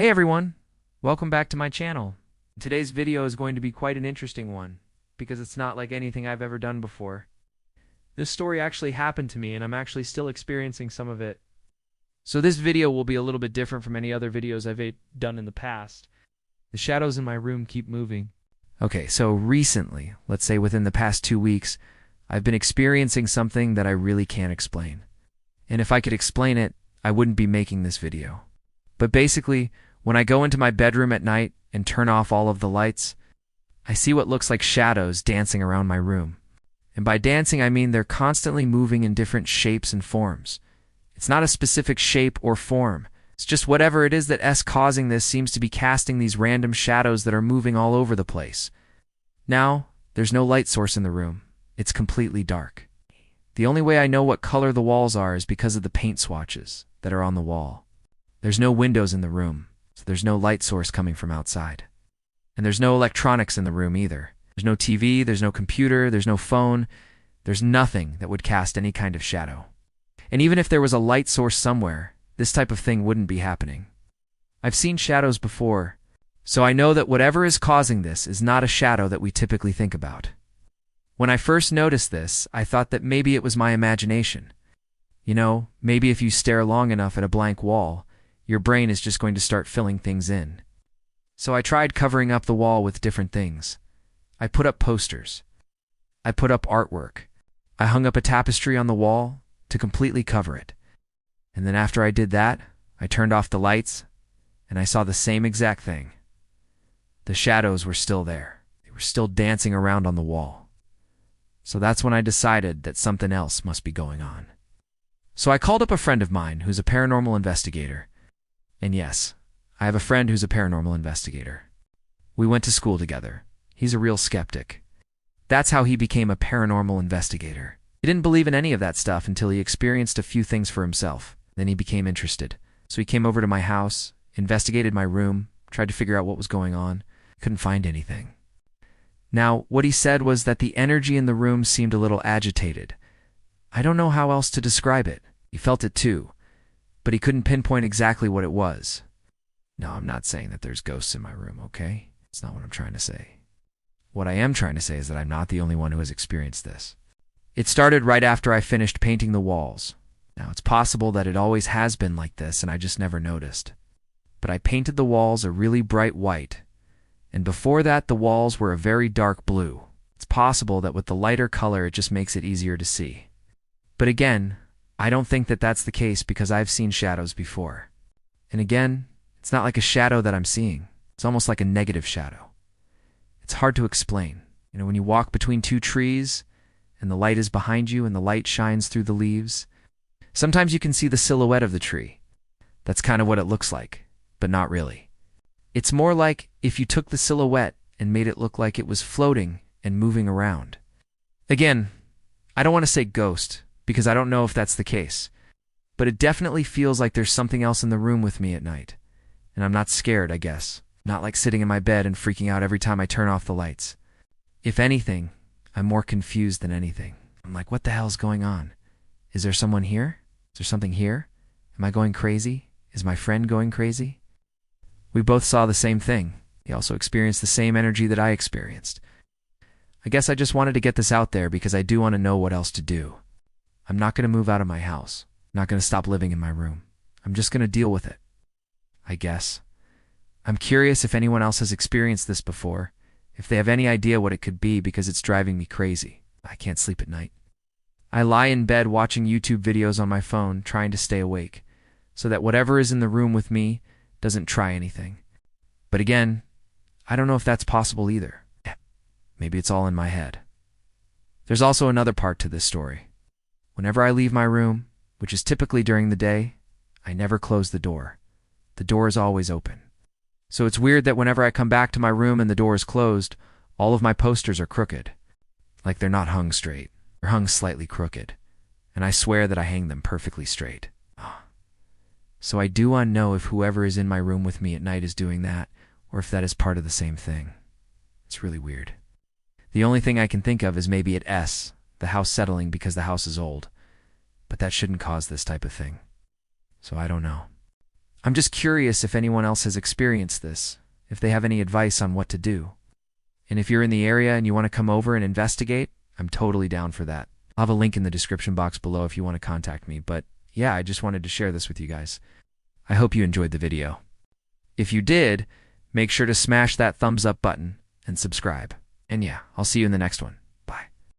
Hey everyone, welcome back to my channel. Today's video is going to be quite an interesting one, because it's not like anything I've ever done before. This story actually happened to me and I'm actually still experiencing some of it. So this video will be a little bit different from any other videos I've done in the past. The shadows in my room keep moving. Okay, so recently, let's say within the past 2 weeks, I've been experiencing something that I really can't explain. And if I could explain it, I wouldn't be making this video. But basically, when I go into my bedroom at night and turn off all of the lights, I see what looks like shadows dancing around my room. And by dancing, I mean they're constantly moving in different shapes and forms. It's not a specific shape or form. It's just whatever it is that's causing this seems to be casting these random shadows that are moving all over the place. Now, there's no light source in the room. It's completely dark. The only way I know what color the walls are is because of the paint swatches that are on the wall. There's no windows in the room, so there's no light source coming from outside. And there's no electronics in the room either. There's no TV, there's no computer, there's no phone. There's nothing that would cast any kind of shadow. And even if there was a light source somewhere, this type of thing wouldn't be happening. I've seen shadows before, so I know that whatever is causing this is not a shadow that we typically think about. When I first noticed this, I thought that maybe it was my imagination. You know, maybe if you stare long enough at a blank wall, your brain is just going to start filling things in. So I tried covering up the wall with different things. I put up posters. I put up artwork. I hung up a tapestry on the wall to completely cover it. And then after I did that, I turned off the lights, and I saw the same exact thing. The shadows were still there. They were still dancing around on the wall. So that's when I decided that something else must be going on. So I called up a friend of mine who's a paranormal investigator. And yes, I have a friend who's a paranormal investigator. We went to school together. He's a real skeptic. That's how he became a paranormal investigator. He didn't believe in any of that stuff until he experienced a few things for himself. Then he became interested. So he came over to my house, investigated my room, tried to figure out what was going on. Couldn't find anything. Now, what he said was that the energy in the room seemed a little agitated. I don't know how else to describe it. He felt it too, but he couldn't pinpoint exactly what it was. No, I'm not saying that there's ghosts in my room, okay? It's not what I'm trying to say. What I am trying to say is that I'm not the only one who has experienced this. It started right after I finished painting the walls. Now, it's possible that it always has been like this and I just never noticed. But I painted the walls a really bright white, and before that the walls were a very dark blue. It's possible that with the lighter color it just makes it easier to see. But again, I don't think that that's the case because I've seen shadows before. And again, it's not like a shadow that I'm seeing. It's almost like a negative shadow. It's hard to explain. You know, when you walk between two trees and the light is behind you and the light shines through the leaves, sometimes you can see the silhouette of the tree. That's kind of what it looks like, but not really. It's more like if you took the silhouette and made it look like it was floating and moving around. Again, I don't want to say ghost, because I don't know if that's the case. But it definitely feels like there's something else in the room with me at night. And I'm not scared, I guess. Not like sitting in my bed and freaking out every time I turn off the lights. If anything, I'm more confused than anything. I'm like, what the hell's going on? Is there someone here? Is there something here? Am I going crazy? Is my friend going crazy? We both saw the same thing. He also experienced the same energy that I experienced. I guess I just wanted to get this out there because I do want to know what else to do. I'm not going to move out of my house. I'm not going to stop living in my room. I'm just going to deal with it, I guess. I'm curious if anyone else has experienced this before, if they have any idea what it could be because it's driving me crazy. I can't sleep at night. I lie in bed watching YouTube videos on my phone, trying to stay awake, so that whatever is in the room with me doesn't try anything. But again, I don't know if that's possible either. Maybe it's all in my head. There's also another part to this story. Whenever I leave my room, which is typically during the day, I never close the door. The door is always open. So it's weird that whenever I come back to my room and the door is closed, all of my posters are crooked. Like they're not hung straight. They're hung slightly crooked. And I swear that I hang them perfectly straight. So I do want to know if whoever is in my room with me at night is doing that, or if that is part of the same thing. It's really weird. The only thing I can think of is maybe at S, the house settling because the house is old. But that shouldn't cause this type of thing. So I don't know. I'm just curious if anyone else has experienced this, if they have any advice on what to do. And if you're in the area and you want to come over and investigate, I'm totally down for that. I'll have a link in the description box below if you want to contact me. But yeah, I just wanted to share this with you guys. I hope you enjoyed the video. If you did, make sure to smash that thumbs up button and subscribe. And yeah, I'll see you in the next one.